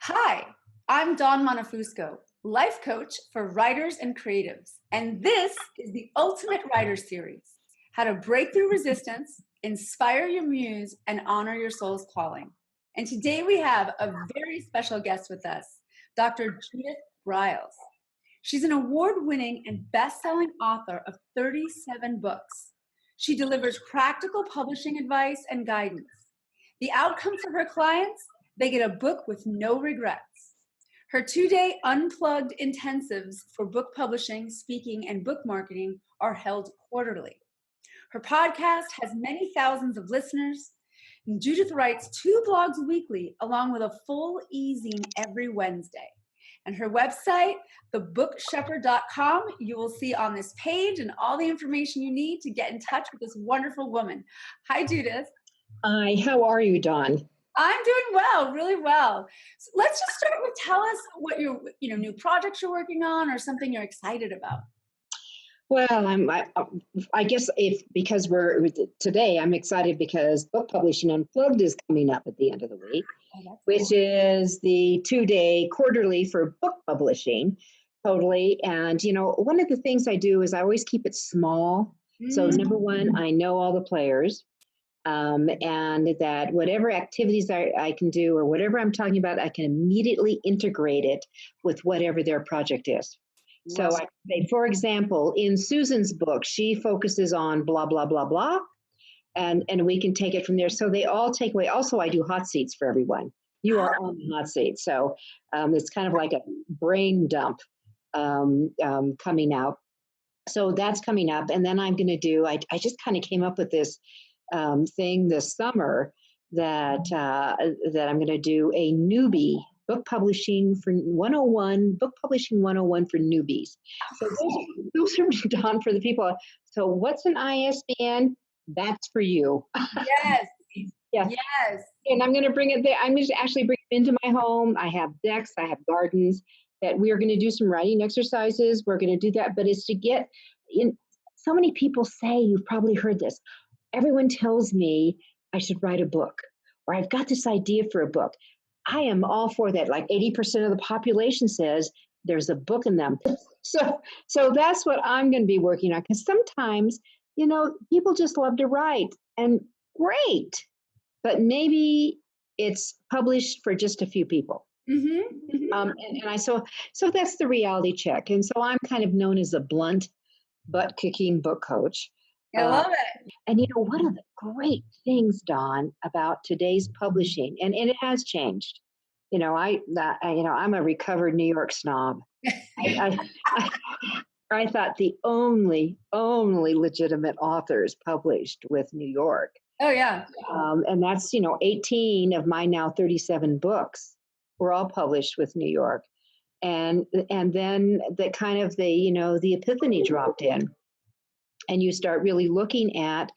Hi, I'm Dawn Montefusco, life coach for writers and creatives, and this is the Ultimate Writer Series, how to break through resistance, inspire your muse, and honor your soul's calling. And today we have a very special guest with us, Dr. Judith Briles. She's an award-winning and best-selling author of 37 books. She delivers practical publishing advice and guidance. The outcome for her clients, they get a book with no regrets. Her 2-day unplugged intensives for book publishing, speaking, and book marketing are held quarterly. Her podcast has many thousands of listeners. And Judith writes 2 blogs weekly, along with a full e-zine every Wednesday. And her website, thebookshepherd.com, you will see on this page and all the information you need to get in touch with this wonderful woman. Hi, Judith. Hi, how are you, Dawn? I'm doing well, really well. So let's just start with tell us what your new projects you're working on or something you're excited about. Well, I guess because today I'm excited because Book Publishing Unplugged is coming up at the end of the week, which is the 2-day quarterly for book publishing, totally. And one of the things I do is I always keep it small. So number one, I know all the players. And that whatever activities I can do or whatever I'm talking about, I can immediately integrate it with whatever their project is. Wow. So I say, for example, in Susan's book, she focuses on blah, blah, blah, blah, and we can take it from there. So they all take away. Also, I do hot seats for everyone. You are on the hot seat. So it's kind of like a brain dump coming out. So that's coming up. And then I'm going to do, I just kind of came up with this thing this summer that I'm going to do a newbie book publishing for 101, book publishing 101 for newbies. So those are done for the people. So what's an ISBN? That's for you. Yes. Yeah. Yes. And I'm going to bring it there. I'm going to actually bring it into my home. I have decks. I have gardens that we are going to do some writing exercises. We're going to do that, but it's to get in. So many people say, you've probably heard this. Everyone tells me I should write a book or I've got this idea for a book. I am all for that. Like 80% of the population says there's a book in them. So that's what I'm going to be working on, because sometimes, people just love to write, and great, but maybe it's published for just a few people. Mm-hmm. Mm-hmm. So that's the reality check. And so I'm kind of known as a blunt, butt-kicking book coach. I love it. And one of the great things, Dawn, about today's publishing, and it has changed. I'm a recovered New York snob. I thought the only legitimate authors published with New York. Oh yeah. And that's 18 of my now 37 books were all published with New York, and then that kind of the epiphany dropped in. And you start really looking at,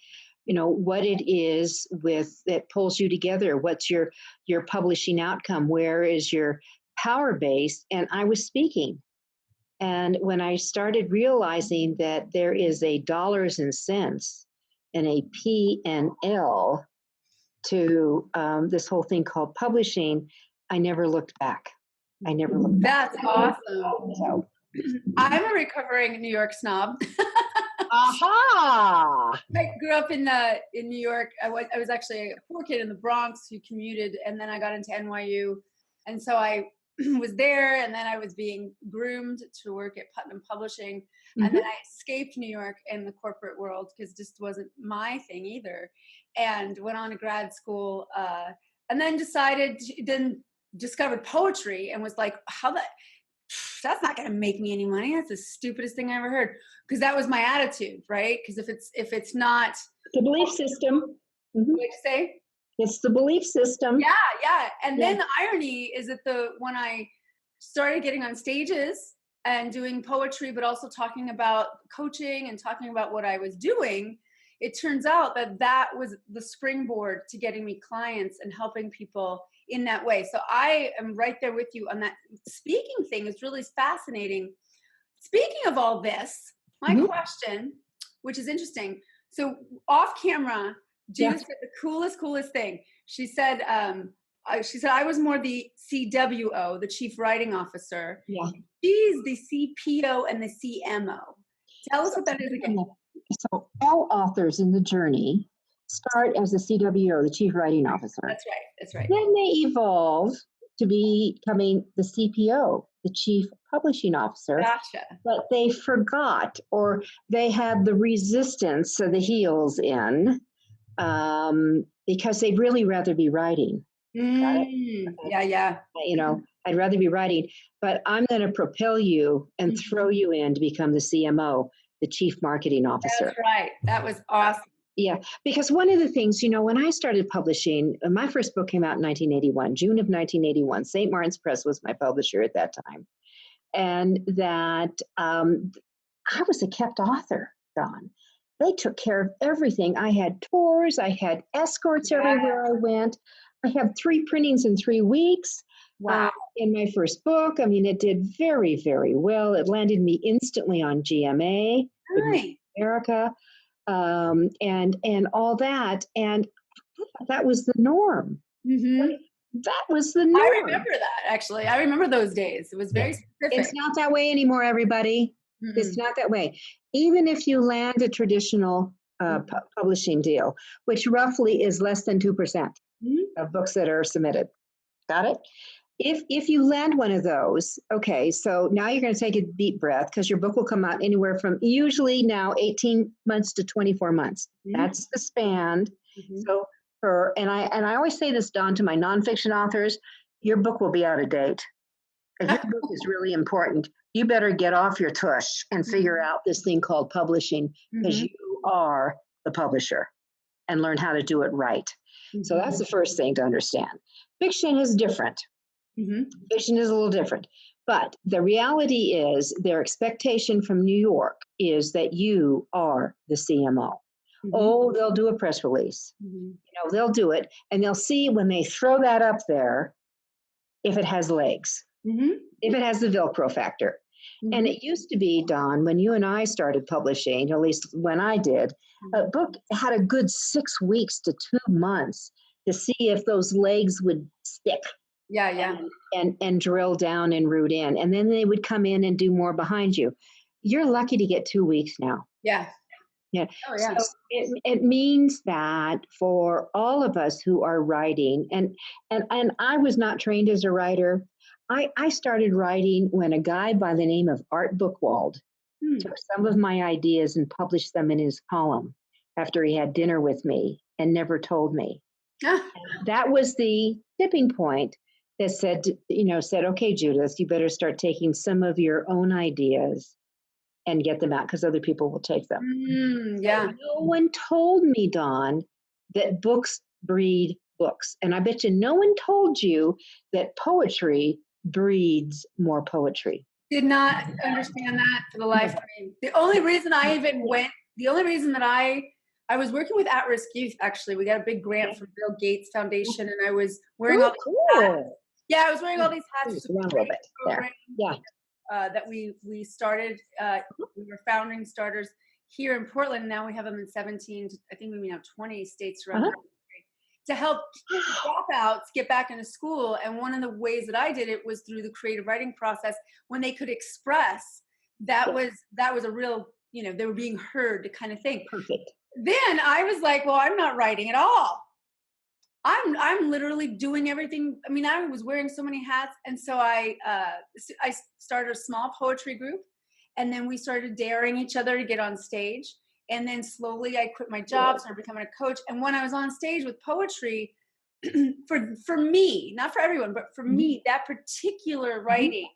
what it is that pulls you together. What's your publishing outcome? Where is your power base? And I was speaking. And when I started realizing that there is a dollars and cents and a P&L to this whole thing called publishing, I never looked back. That's awesome. So I'm a recovering New York snob. Aha! I grew up in New York. I was actually a poor kid in the Bronx who commuted, and then I got into NYU, and so I was there, and then I was being groomed to work at Putnam Publishing, and then I escaped New York in the corporate world because it just wasn't my thing either, and went on to grad school, and then discovered poetry and was like, that's not going to make me any money. That's the stupidest thing I ever heard. Because that was my attitude, right? Because if it's not the belief system, what did you say? It's the belief system. Yeah. And then the irony is that when I started getting on stages and doing poetry, but also talking about coaching and talking about what I was doing, it turns out that was the springboard to getting me clients and helping people in that way. So I am right there with you on that. Speaking thing is really fascinating. Speaking of all this, my question, which is interesting. So off camera, Judith said the coolest thing. She said, She said I was more the CWO, the Chief Writing Officer. Yeah. She's the CPO and the CMO. Tell us what that is again. So all authors in the journey start as the CWO, the Chief Writing Officer. That's right. That's right. Then they evolve to becoming the CPO, the Chief Publishing Officer. Gotcha. But they forgot, or they had the resistance of the heels in, because they'd really rather be writing. Okay. Yeah. You know, I'd rather be writing, but I'm going to propel you and throw you in to become the CMO, the Chief Marketing Officer. That's right. That was awesome. Yeah, because one of the things, you know, when I started publishing, my first book came out in 1981, June of 1981. St. Martin's Press was my publisher at that time. And that I was a kept author, Dawn. They took care of everything. I had tours. I had escorts everywhere I went. I had 3 printings in 3 weeks. Wow. In my first book. I mean, it did very, very well. It landed me instantly on GMA, Nice. America, and all that. And that was the norm. Mm-hmm. That was the norm. I remember that, actually. I remember those days. It was very specific. It's not that way anymore, everybody. Mm-hmm. It's not that way. Even if you land a traditional publishing deal, which roughly is less than 2% of books that are submitted. Got it? If you land one of those, okay, so now you're going to take a deep breath because your book will come out anywhere from usually now 18 months to 24 months. Mm-hmm. That's the span. Mm-hmm. So and I always say this, Dawn, to my nonfiction authors, your book will be out of date. If your book is really important, you better get off your tush and figure out this thing called publishing, because you are the publisher, and learn how to do it right. Mm-hmm. So that's the first thing to understand. Fiction is different. Mm-hmm. Fiction is a little different. But the reality is their expectation from New York is that you are the CMO. Mm-hmm. Oh, they'll do a press release. Mm-hmm. You know, they'll do it, and they'll see when they throw that up there if it has legs, if it has the Velcro factor. Mm-hmm. And it used to be, Dawn, when you and I started publishing, at least when I did, a book had a good 6 weeks to 2 months to see if those legs would stick. Yeah. And drill down and root in. And then they would come in and do more behind you. You're lucky to get 2 weeks now. Yeah. Yeah. Oh, yeah. So it means that for all of us who are writing, and I was not trained as a writer. I started writing when a guy by the name of Art Bookwald took some of my ideas and published them in his column after he had dinner with me and never told me. That was the tipping point that said, okay, Judith, you better start taking some of your own ideas and get them out because other people will take them. Yeah. No one told me, Dawn, that books breed books. And I bet you no one told you that poetry breeds more poetry. Did not understand that for the life of me. The only reason I even went, that I was working with at-risk youth, actually. We got a big grant from Bill Gates Foundation, and I was wearing all these hats. Yeah, I was wearing all these hats. A little bit there. Yeah. That we started, we were founding starters here in Portland. Now we have them in 17, I think we have 20 states around the country to help dropouts get back into school. And one of the ways that I did it was through the creative writing process. When they could express, that was a real, they were being heard to kind of thing. Perfect. Then I was like, well, I'm not writing at all. I'm literally doing everything. I mean, I was wearing so many hats. And so I started a small poetry group, and then we started daring each other to get on stage. And then slowly I quit my job, started becoming a coach. And when I was on stage with poetry, for me, not for everyone, but for me, that particular writing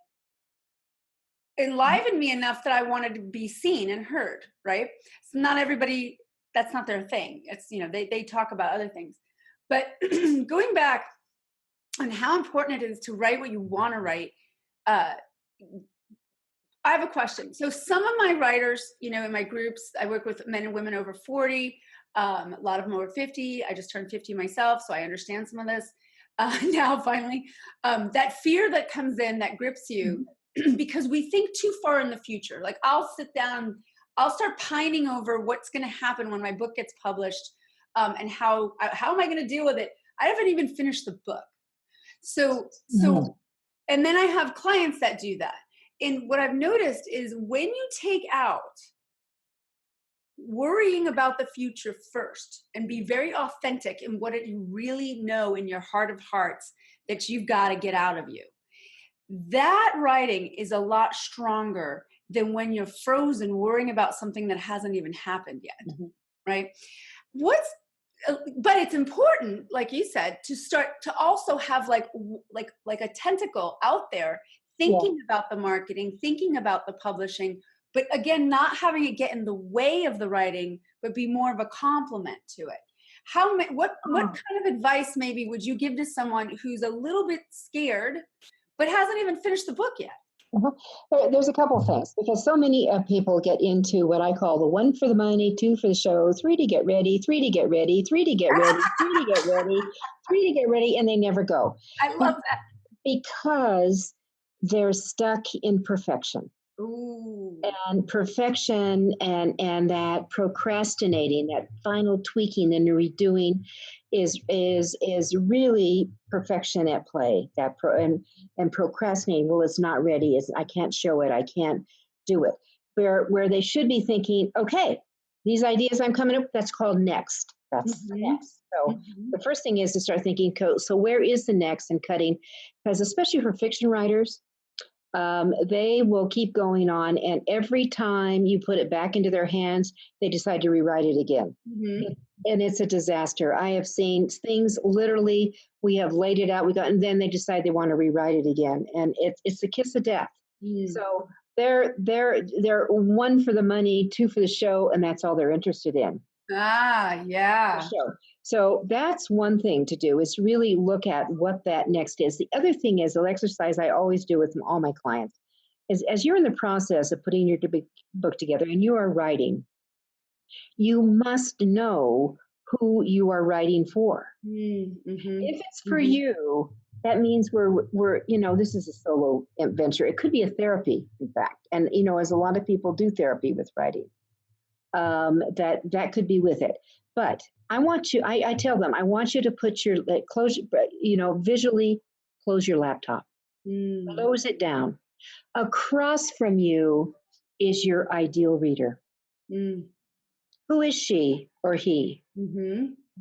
enlivened me enough that I wanted to be seen and heard, right? So not everybody, that's not their thing. It's, they talk about other things. But going back on how important it is to write what you want to write, I have a question. So some of my writers, in my groups, I work with men and women over 40, a lot of them over 50. I just turned 50 myself, so I understand some of this now finally. That fear that comes in, that grips you, because we think too far in the future. Like I'll sit down, I'll start pining over what's going to happen when my book gets published. And how am I going to deal with it? I haven't even finished the book. So, and then I have clients that do that. And what I've noticed is when you take out worrying about the future first and be very authentic in what you really know in your heart of hearts that you've got to get out of you, that writing is a lot stronger than when you're frozen worrying about something that hasn't even happened yet. Right? But it's important, like you said, to start to also have like a tentacle out there thinking about the marketing, thinking about the publishing, but again, not having it get in the way of the writing, but be more of a complement to it. What kind of advice maybe would you give to someone who's a little bit scared, but hasn't even finished the book yet? There's a couple of things, because so many people get into what I call the 1 for the money, 2 for the show, 3 to get ready, 3 to get ready, 3 to get ready, 3 to get ready, 3 to get ready, and they never go. I love that. Because they're stuck in perfection. Ooh. And perfection and that procrastinating, that final tweaking and redoing is really perfection at play. And procrastinating, well, it's not ready. I can't show it. I can't do it. Where they should be thinking, okay, these ideas I'm coming up, that's called next. That's the next. So the first thing is to start thinking, so where is the next, and cutting, because especially for fiction writers, they will keep going on, and every time you put it back into their hands, they decide to rewrite it again. And it's a disaster. I have seen things literally, we have laid it out, and then they decide they want to rewrite it again, and it's the kiss of death. So they're 1 for the money, 2 for the show, and that's all they're interested in. Yeah. So that's one thing to do, is really look at what that next is. The other thing is, the exercise I always do with all my clients is, as you're in the process of putting your book together and you are writing, you must know who you are writing for. If it's for you, that means we're this is a solo adventure. It could be a therapy, in fact. And, as a lot of people do therapy with writing, that could be with it. But I tell them, I want you to put visually close your laptop, close it down. Across from you is your ideal reader. Who is she or he?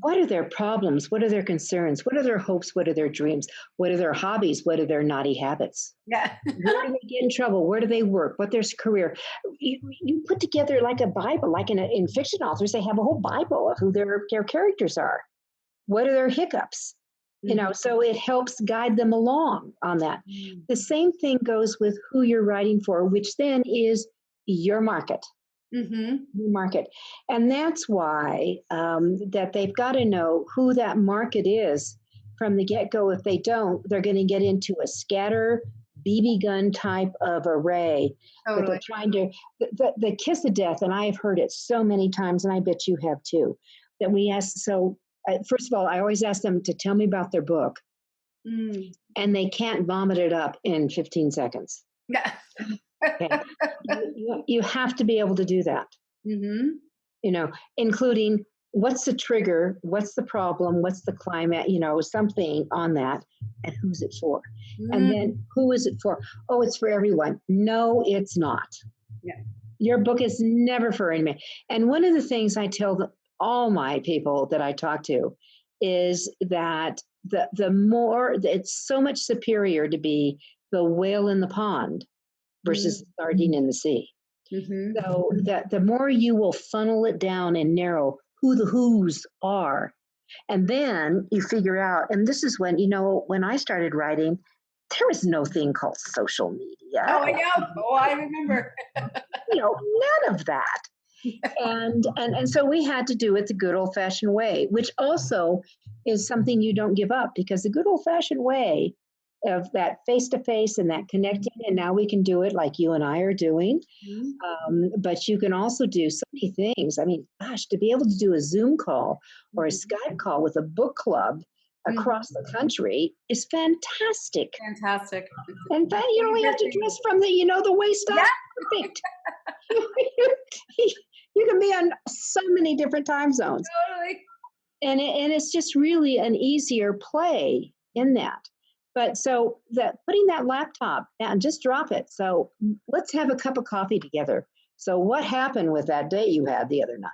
What are their problems? What are their concerns? What are their hopes? What are their dreams? What are their hobbies? What are their naughty habits? Yeah. Where do they get in trouble? Where do they work? What's their career? You put together like a Bible, like in fiction authors, they have a whole Bible of who their characters are. What are their hiccups? So it helps guide them along on that. The same thing goes with who you're writing for, which then is your market. Your market. And that's why that they've got to know who that market is from the get-go. If they don't, they're going to get into a scatter BB gun type of array. That they're trying to, the kiss of death, and I've heard it so many times, and I bet you have too, that we ask, first of all, I always ask them to tell me about their book, and they can't vomit it up in 15 seconds. Okay. You have to be able to do that, including what's the trigger, what's the problem, what's the climate, something on that, and who's it for? And then who is it for? Oh, it's for everyone. No, it's not. Your book is never for anyone. And one of the things I tell all my people that I talk to is that the more, it's so much superior to be the whale in the pond versus the sardine in the sea. So that the more you will funnel it down and narrow who the who's are, and then you figure out, and this is when, when I started writing, there was no thing called social media. Oh, I know. Oh, I remember. None of that. And so we had to do it the good old-fashioned way, which also is something you don't give up, because the good old-fashioned way of that face-to-face and that connecting, and now we can do it like you and I are doing. But you can also do so many things. I mean, gosh, to be able to do a Zoom call or a Skype call with a book club across the country is fantastic. Fantastic. And then you only have to dress from the waist up. Perfect. You can be on so many different time zones. Totally. And it's just really an easier play in that. But so that putting that laptop down, just drop it. So let's have a cup of coffee together. So what happened with that date you had the other night?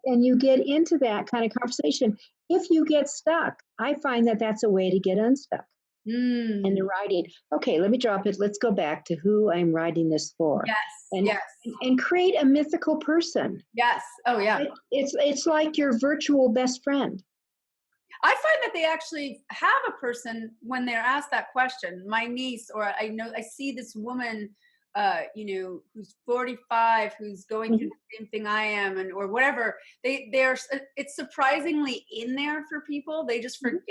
And you get into that kind of conversation. If you get stuck, I find that that's a way to get unstuck. And the writing, okay, let me drop it. Let's go back to who I'm writing this for. And create a mythical person. Yes. Oh, yeah. It's like your virtual best friend. I find that they actually have a person when they're asked that question. My niece, or I see this woman, who's 45, who's going through the same thing I am, or whatever. It's surprisingly in there for people. They just forget.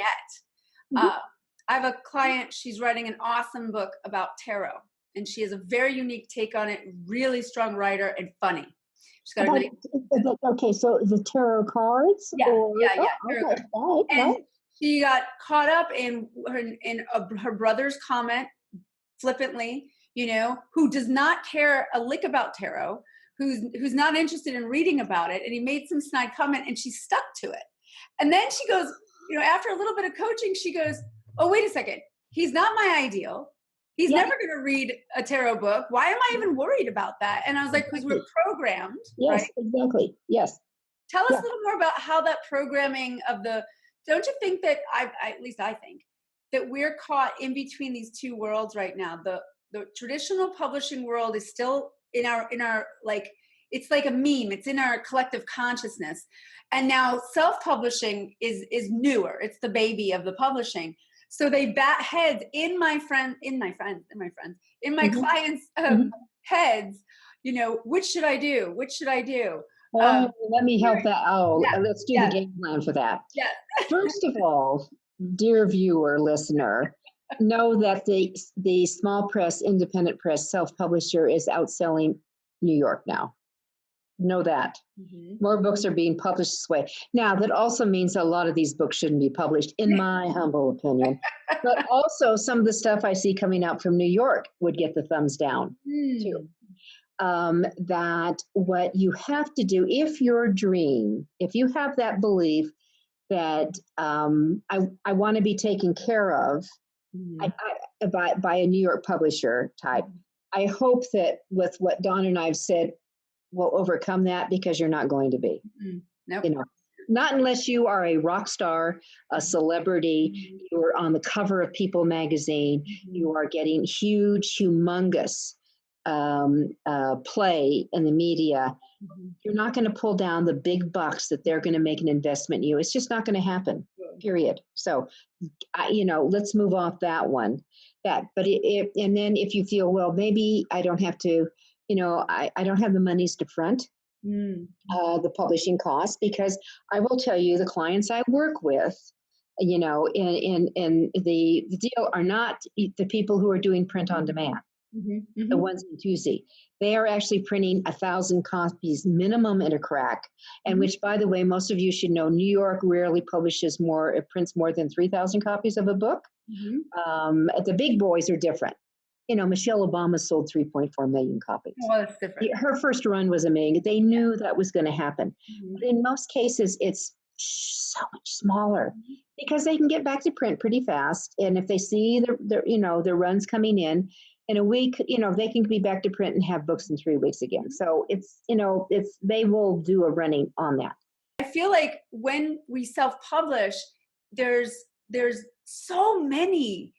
I have a client, she's writing an awesome book about tarot, and she has a very unique take on it, really strong writer and funny. She's got okay, so the tarot cards? And she got caught up in her brother's comment, flippantly, who does not care a lick about tarot, who's not interested in reading about it, and he made some snide comment, and she stuck to it. And then she goes, after a little bit of coaching, she goes, oh, wait a second. He's not my ideal. He's never going to read a tarot book. Why am I even worried about that? And I was like, because we're programmed. Yes, right? Exactly. Yes. Tell us a little more about how that programming don't you think that at least I think that we're caught in between these two worlds right now. The traditional publishing world is still in our like, it's like a meme. It's in our collective consciousness. And now self-publishing is newer. It's the baby of the publishing. So they bat heads in my clients' heads, which should I do? Which should I do? Let me help that. Let's do the game plan for that. Yes. First of all, dear viewer, listener, know that the small press, independent press, self-publisher is outselling New York now. Know that. More books are being published this way. Now, that also means a lot of these books shouldn't be published, in my humble opinion. But also, some of the stuff I see coming out from New York would get the thumbs down, too. That what you have to do, if you have that belief that I want to be taken care of by a New York publisher type, I hope that with what Dawn and I have said, will overcome that, because you're not going to be. Nope. Not unless you are a rock star, a celebrity, you're on the cover of People magazine, you are getting humongous play in the media. You're not going to pull down the big bucks that they're going to make an investment in you. It's just not going to happen, period. So, let's move off that one. And then if you feel, well, maybe I don't have to, I don't have the monies to front the publishing costs, because I will tell you, the clients I work with, in the deal are not the people who are doing print on demand, the ones in Tuesday. They are actually printing 1,000 copies minimum in a crack, and which, by the way, most of you should know, New York rarely prints more than 3,000 copies of a book. The big boys are different. Michelle Obama sold 3.4 million copies. Well, that's different. Her first run was amazing. They knew that was going to happen. But in most cases, it's so much smaller, because they can get back to print pretty fast. And if they see their runs coming in a week, they can be back to print and have books in 3 weeks again. So they will do a running on that. I feel like when we self-publish, there's so many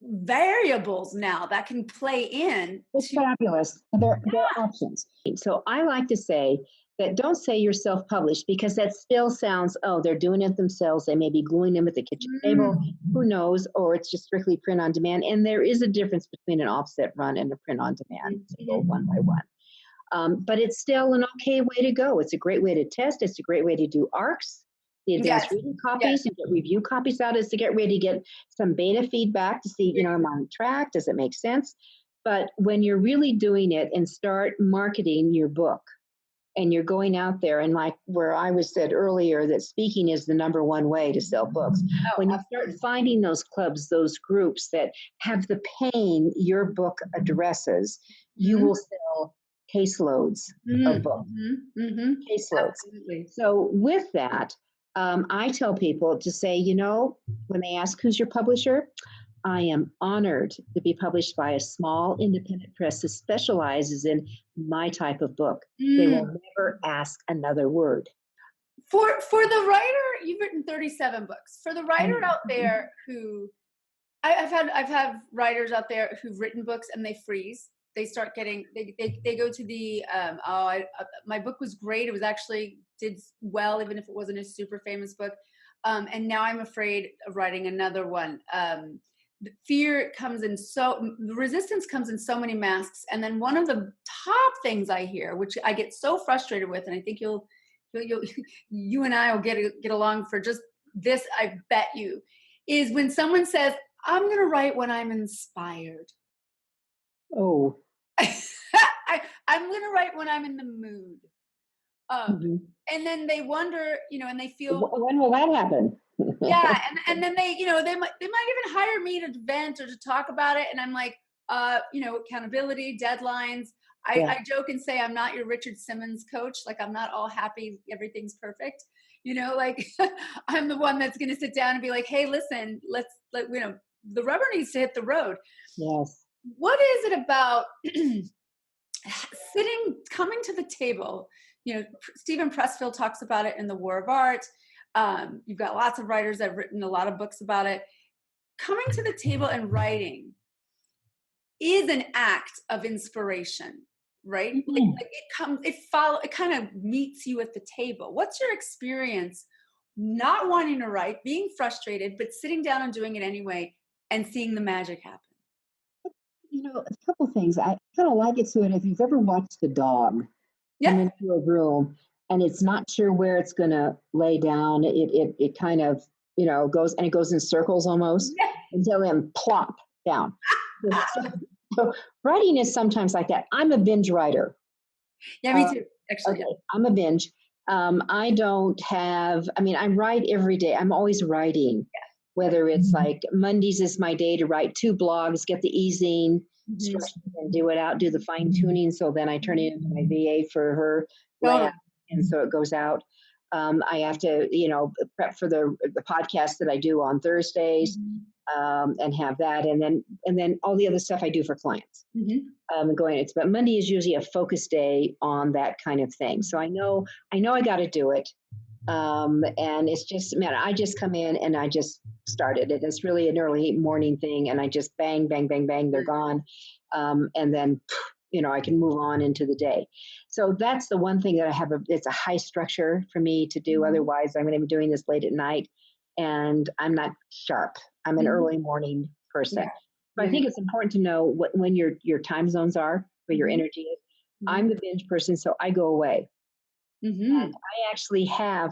variables now that can play in. It's fabulous. They're options. So I like to say that don't say you're self-published, because that still sounds, they're doing it themselves. They may be gluing them at the kitchen table. Who knows? Or it's just strictly print on demand. And there is a difference between an offset run and a print on demand. They go one by one. But it's still an okay way to go. It's a great way to test. It's a great way to do ARCs. The advanced reading copies, and get review copies out, is to get ready to get some beta feedback to see, am I on track? Does it make sense? But when you're really doing it and start marketing your book, and you're going out there, and like where I was said earlier, that speaking is the number one way to sell books. When you start finding those clubs, those groups that have the pain your book addresses, you will sell caseloads of books. Caseloads. Absolutely. So with that, I tell people to say, when they ask who's your publisher, I am honored to be published by a small independent press that specializes in my type of book. They will never ask another word. For the writer, you've written 37 books. For the writer out there who, I've had writers out there who've written books and they freeze. They start getting, they go to the, my book was great. It was actually did well, even if it wasn't a super famous book. And now I'm afraid of writing another one. The fear comes in the resistance comes in so many masks. And then one of the top things I hear, which I get so frustrated with, and I think you and I will get along for just this, I bet you, is when someone says, I'm going to write when I'm inspired. Oh. I'm going to write when I'm in the mood. And then they wonder, and they feel, when will that happen? Yeah. And then they might even hire me to vent or to talk about it. And I'm like, accountability, deadlines. I joke and say, I'm not your Richard Simmons coach. Like, I'm not all happy. Everything's perfect. I'm the one that's going to sit down and be like, hey, listen, the rubber needs to hit the road. Yes. What is it about coming to the table? Stephen Pressfield talks about it in The War of Art. You've got lots of writers that have written a lot of books about it. Coming to the table and writing is an act of inspiration, right? Mm-hmm. It kind of meets you at the table. What's your experience not wanting to write, being frustrated, but sitting down and doing it anyway and seeing the magic happen? A couple things. I kind of like it so if you've ever watched a dog come into a room and it's not sure where it's going to lay down, it kind of, goes in circles almost until then plop down. So writing is sometimes like that. I'm a binge writer. Yeah, me too, actually. Okay, I'm a binge. I write every day. I'm always writing. Whether it's like Mondays is my day to write 2 blogs, get the easing, and do the fine tuning. So then I turn it into my VA for her layout, and so it goes out. I have to, prep for the podcast that I do on Thursdays, and have that, and then all the other stuff I do for clients. But Monday is usually a focus day on that kind of thing. So I know I got to do it. And it's just, I just come in and I just started it. It's really an early morning thing. And I just bang, bang, bang, bang, they're gone. And then, I can move on into the day. So that's the one thing that it's a high structure for me to do. Otherwise I'm going to be doing this late at night and I'm not sharp. I'm an early morning person. But I think it's important to know when your time zones are, where your energy is. I'm the binge person, so I go away. And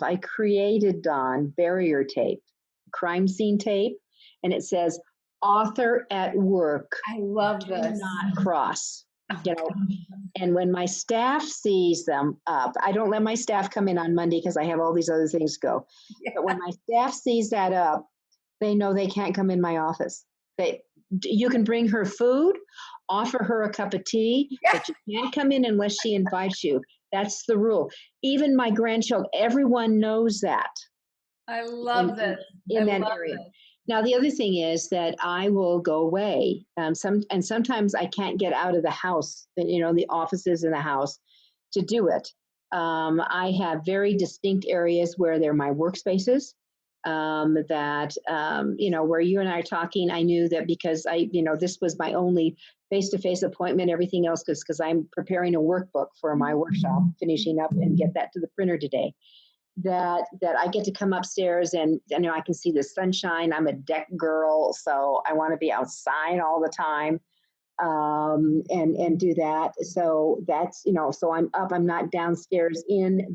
I created, Dawn, barrier tape, crime scene tape, and it says author at work. I love this. Not cross. And when my staff sees them up, I don't let my staff come in on Monday because I have all these other things to go. But when my staff sees that up, they know they can't come in my office. You can bring her food, offer her a cup of tea, but you can't come in unless she invites you. That's the rule. Even my grandchildren, everyone knows that. I love this. In that area. Now, the other thing is that I will go away. Sometimes I can't get out of the house, the offices in the house to do it. I have very distinct areas where they're my workspaces. Where you and I are talking, I knew that because this was my only face-to-face appointment, everything else because I'm preparing a workbook for my workshop, finishing up and get that to the printer today, that I get to come upstairs and I can see the sunshine. I'm a deck girl, so I want to be outside all the time, and do that. So that's, so I'm up, I'm not downstairs in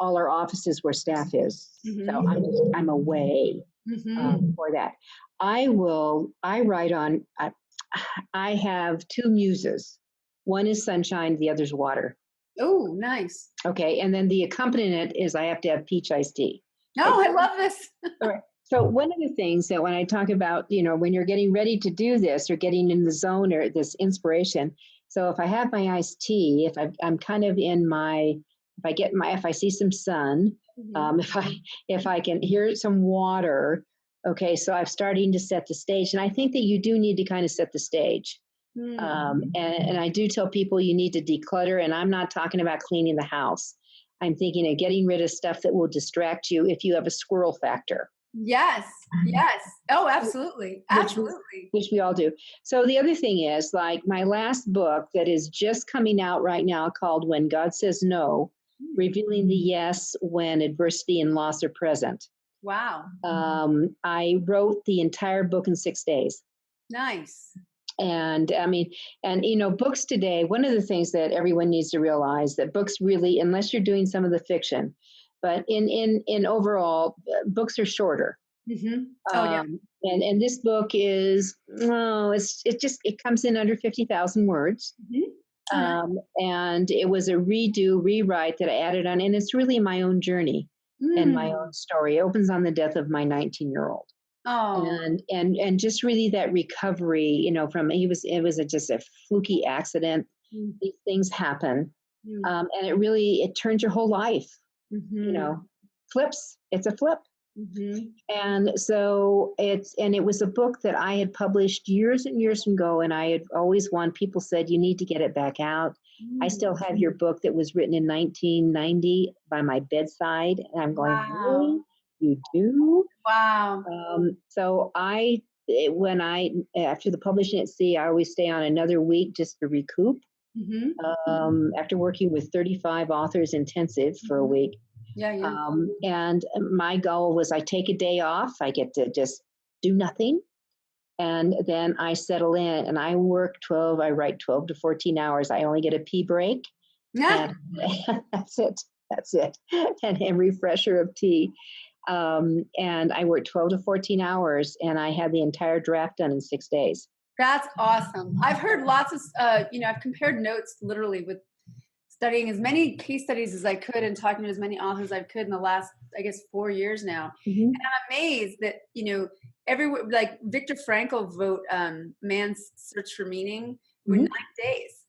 all our offices where staff is. So I'm away for that. I write on, I have 2 muses. One is sunshine, the other's water. Oh, nice. Okay. And then the accompaniment is I have to have peach iced tea. Oh, I love this. All right. So one of the things that when I talk about, when you're getting ready to do this or getting in the zone or this inspiration. So if I have my iced tea, if I'm kind of in my if I see some sun, if I can hear some water. Okay, so I'm starting to set the stage, and I think that you do need to kind of set the stage. And I do tell people you need to declutter, and I'm not talking about cleaning the house. I'm thinking of getting rid of stuff that will distract you if you have a squirrel factor. Yes. Oh, absolutely. Which we all do. So the other thing is, like, my last book that is just coming out right now, called When God Says No, Revealing the Yes When Adversity and Loss Are Present. Wow. I wrote the entire book in 6 days. Nice. And I mean, and books today, one of the things that everyone needs to realize, that books really, unless you're doing some of the fiction, but in overall, books are shorter. And this book is, it comes in under 50,000 words. And it was a rewrite that I added on, and it's really my own journey and my own story. It opens on the death of my 19-year-old. And just really that recovery, from it was just a fluky accident. These things happen, and it turns your whole life. Flips. It's a flip. And so it was a book that I had published years and years ago, and I had always wanted. People said, you need to get it back out. I still have your book that was written in 1990 by my bedside, and I'm going, really? You do? Wow. So after the publishing at sea, I always stay on another week just to recoup. After working with 35 authors intensive for a week. And my goal was, I take a day off, I get to just do nothing. And then I settle in and I write 12 to 14 hours. I only get a pee break. And that's it. And a refresher of tea. And I worked 12 to 14 hours, and I had the entire draft done in 6 days. That's awesome. I've heard lots of, I've compared notes literally with studying as many case studies as I could and talking to as many authors as I could in the last, I guess, 4 years now. And I'm amazed that, everyone, like Viktor Frankl wrote Man's Search for Meaning in 9 days.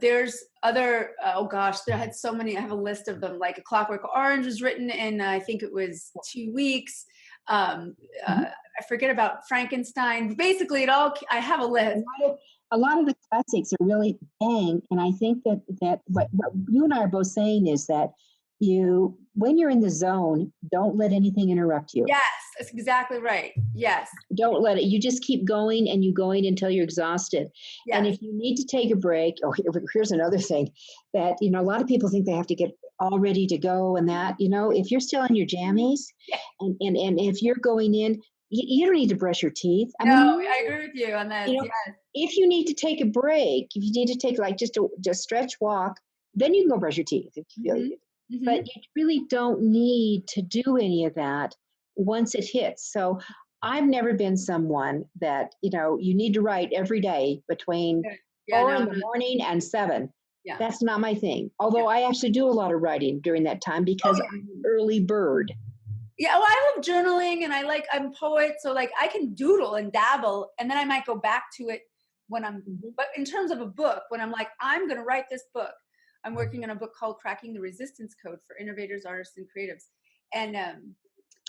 There's other, I had so many, I have a list of them, like A Clockwork Orange was written in, I think it was 2 weeks. I forget about Frankenstein. Basically I have a list. A lot of the classics are really bang. And I think that what you and I are both saying is that when you're in the zone, don't let anything interrupt you. Yes, that's exactly right. Yes. Don't let it. You just keep going and until you're exhausted. Yes. And if you need to take a break, here's another thing that, a lot of people think they have to get all ready to go, and that, if you're still in your jammies and if you're going in, you don't need to brush your teeth. I agree with you on that. Yes. If you need to take a break, if you need to take just a stretch walk, then you can go brush your teeth if you feel it. But you really don't need to do any of that once it hits. So I've never been someone that, you need to write every day between 4 in the morning and 7. Yeah. That's not my thing. Although I actually do a lot of writing during that time because I'm an early bird. Yeah, well, I love journaling, and I'm a poet, so I can doodle and dabble, and then I might go back to it when I'm, but in terms of a book, when I'm like, I'm going to write this book, I'm working on a book called Cracking the Resistance Code for Innovators, Artists, and Creatives. And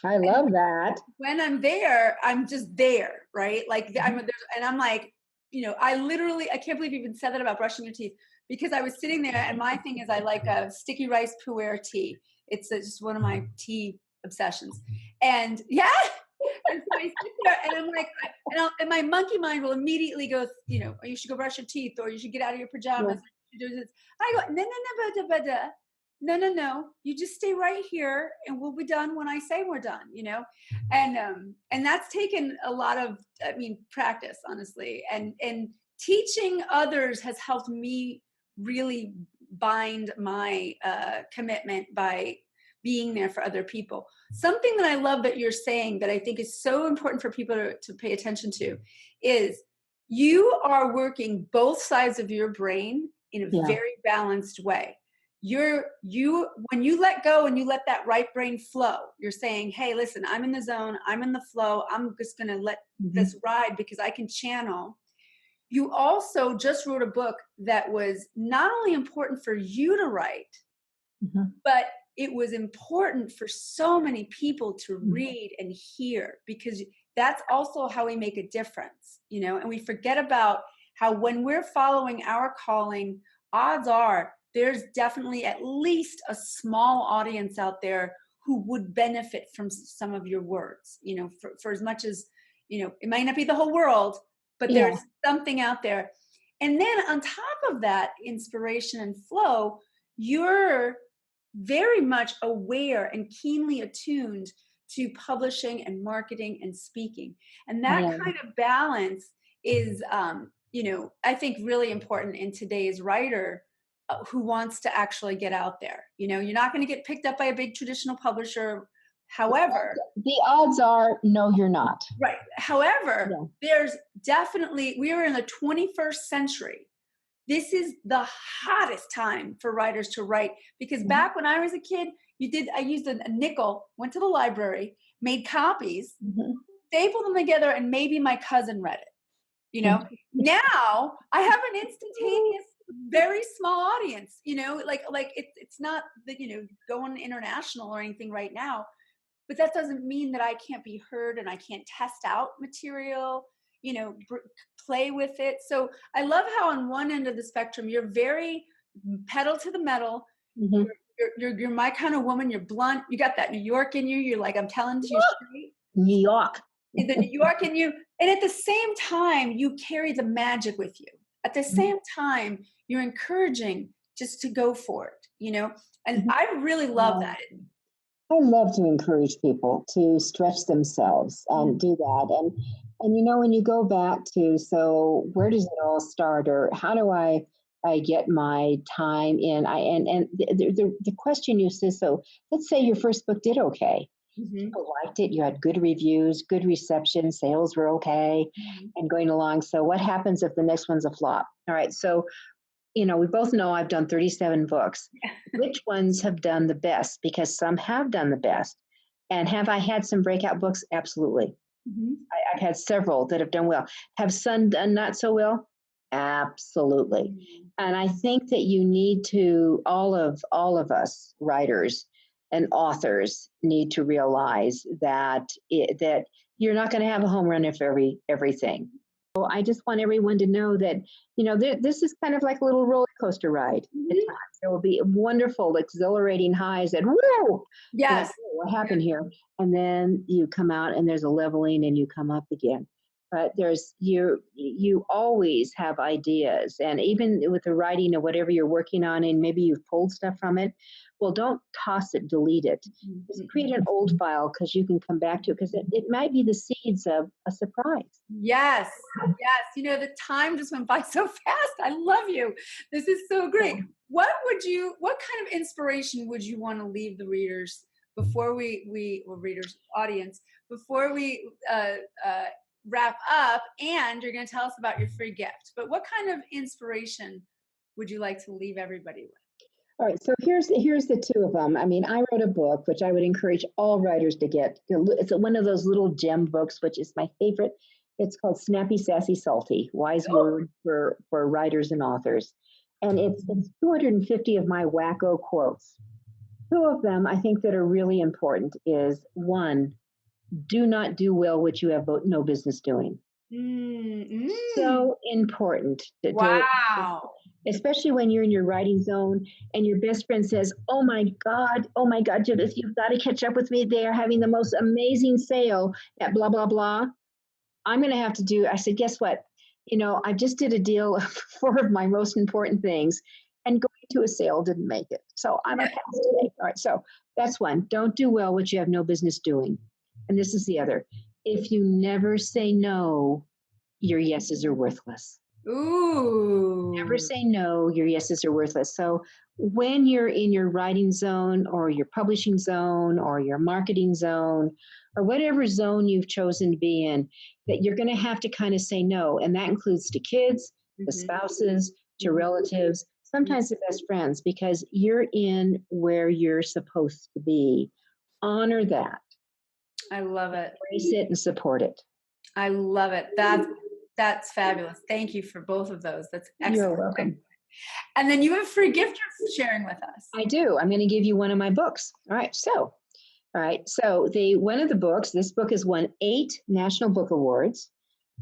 I love that. When I'm there, I'm just there, right? I'm like, I can't believe you even said that about brushing your teeth, because I was sitting there, and my thing is I like a sticky rice pu'er tea. It's just one of my tea obsessions. And and so I sit there and I'm like, and my monkey mind will immediately go, you should go brush your teeth, or you should get out of your pajamas. I go, no, you just stay right here and we'll be done when I say we're done, and that's taken a lot of, practice, honestly, and teaching others has helped me really bind my commitment by being there for other people. Something that I love that you're saying that I think is so important for people to pay attention to is you are working both sides of your brain in a very balanced way. When you let go and you let that right brain flow, you're saying, hey, listen, I'm in the zone, I'm in the flow, I'm just going to let this ride because I can channel. You also just wrote a book that was not only important for you to write, But it was important for so many people to read and hear, because that's also how we make a difference, you know, and we forget about how when we're following our calling, odds are there's definitely at least a small audience out there who would benefit from some of your words, you know, for as much as, you know, it might not be the whole world, but there's something out there. And then on top of that inspiration and flow, you're very much aware and keenly attuned to publishing and marketing and speaking. And that kind of balance is, you know, I think really important in today's writer who wants to actually get out there. You know, you're not going to get picked up by a big traditional publisher. However, the odds are no, you're not. Right. However, there's definitely, we are in the 21st century. This is the hottest time for writers to write, because back when I was a kid, I used a nickel, went to the library, made copies, stapled them together, and maybe my cousin read it. You know, now I have an instantaneous, very small audience, you know, like it's not that, you know, going international or anything right now, but that doesn't mean that I can't be heard and I can't test out material, you know, play with it. So I love how on one end of the spectrum, you're very pedal to the metal. You're my kind of woman. You're blunt. You got that New York in you. You're like, I'm telling you straight. New York. The New York in you. And at the same time, you carry the magic with you. At the same time, you're encouraging just to go for it, you know? And I really love that. I love to encourage people to stretch themselves and do that. And you know, when you go back to, so where does it all start, or how do I get my time in? The question you said, so let's say your first book did okay. People liked it. You had good reviews, good reception, sales were okay, and going along. So what happens if the next one's a flop? All right. So, you know, we both know I've done 37 books. Which ones have done the best? Because some have done the best. And have I had some breakout books? Absolutely. I've had several that have done well. Have some done not so well? Absolutely. And I think that you need to, all of us writers and authors need to realize that that you're not going to have a home run for everything. So I just want everyone to know that, you know, this is kind of like a little roller coaster ride. There will be wonderful, exhilarating highs that, whoa, yes, what happened here? And then you come out and there's a leveling and you come up again. But you always have ideas. And even with the writing of whatever you're working on, and maybe you've pulled stuff from it, well, don't toss it, delete it. Just create an old file, because you can come back to it, because it might be the seeds of a surprise. Yes. You know, the time just went by so fast. I love you. This is so great. What kind of inspiration would you want to leave the readers before audience, before we wrap up? And you're going to tell us about your free gift, but what kind of inspiration would you like to leave everybody with? All right, so here's the two of them. I mean, I wrote a book, which I would encourage all writers to get. It's one of those little gem books, which is my favorite. It's called Snappy, Sassy, Salty, Wise Words for Writers and Authors. And it's 250 of my wacko quotes. Two of them I think that are really important is, one, do not do well what you have no business doing. So important. Wow. Especially when you're in your writing zone and your best friend says, oh my God, Judith, you've got to catch up with me. They are having the most amazing sale at blah, blah, blah. I'm going to have to do, I said, guess what? You know, I just did a deal of 4 of my most important things, and going to a sale didn't make it. So I'm a pass today. All right. So that's one. Don't do well what you have no business doing. And this is the other. If you never say no, your yeses are worthless. Ooh. Never say no, your yeses are worthless. So when you're in your writing zone or your publishing zone or your marketing zone or whatever zone you've chosen to be in, that you're going to have to kind of say no. And that includes to kids, to spouses, to relatives, sometimes to best friends, because you're in where you're supposed to be. Honor that. I love it. Embrace it and support it. I love it. That's fabulous. Thank you for both of those. That's excellent. You're welcome. And then you have a free gift you're sharing with us. I do. I'm going to give you one of my books. All right. So one of the books, this book has won 8 National Book Awards.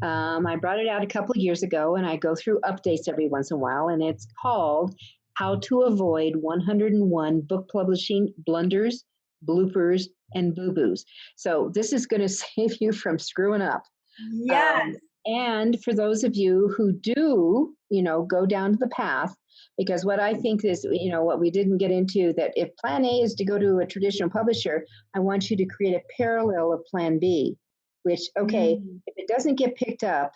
I brought it out a couple of years ago, and I go through updates every once in a while, and it's called How to Avoid 101 Book Publishing Blunders, Bloopers, and Boo-Boos. So this is going to save you from screwing up. Yes. And for those of you who do, go down to the path, because what I think is, what we didn't get into, that if plan A is to go to a traditional publisher, I want you to create a parallel of plan B, which, if it doesn't get picked up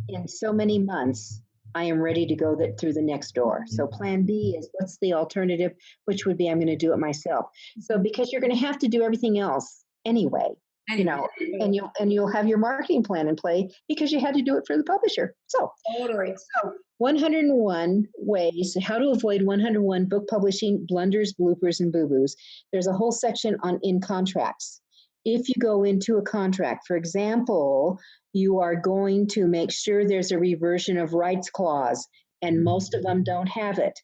in so many months, I am ready to go through the next door. So plan B is, what's the alternative, which would be I'm going to do it myself. So because you're going to have to do everything else anyway. And you'll have your marketing plan in play because you had to do it for the publisher. So 101 ways how to avoid 101 book publishing blunders, bloopers, and boo-boos. There's a whole section in contracts. If you go into a contract, for example, you are going to make sure there's a reversion of rights clause, and most of them don't have it.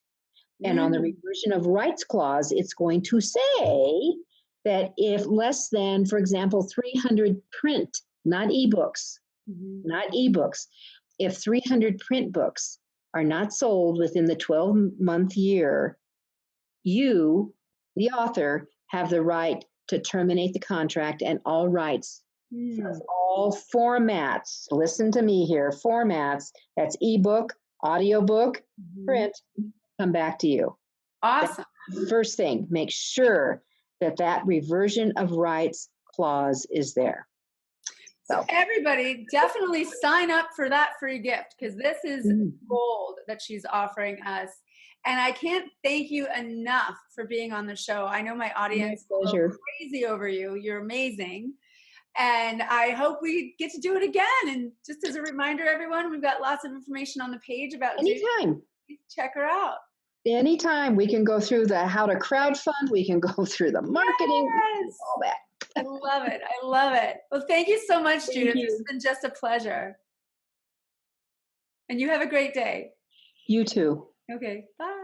And on the reversion of rights clause, it's going to say that if less than, for example, 300 print, not ebooks, if 300 print books are not sold within the 12-month year, you, the author, have the right to terminate the contract, and all rights, all formats, listen to me here, formats, that's ebook, audiobook, print, come back to you. Awesome. First thing, make sure that reversion of rights clause is there. So everybody definitely sign up for that free gift, because this is gold that she's offering us. And I can't thank you enough for being on the show. I know my audience is crazy over you. You're amazing. And I hope we get to do it again. And just as a reminder, everyone, we've got lots of information on the page about anytime. Judith. Check her out. Anytime. We can go through the how to crowdfund. We can go through the marketing. Yes. All that. I love it. I love it. Well, thank you so much, Judith. It's been just a pleasure. And you have a great day. You too. Okay. Bye.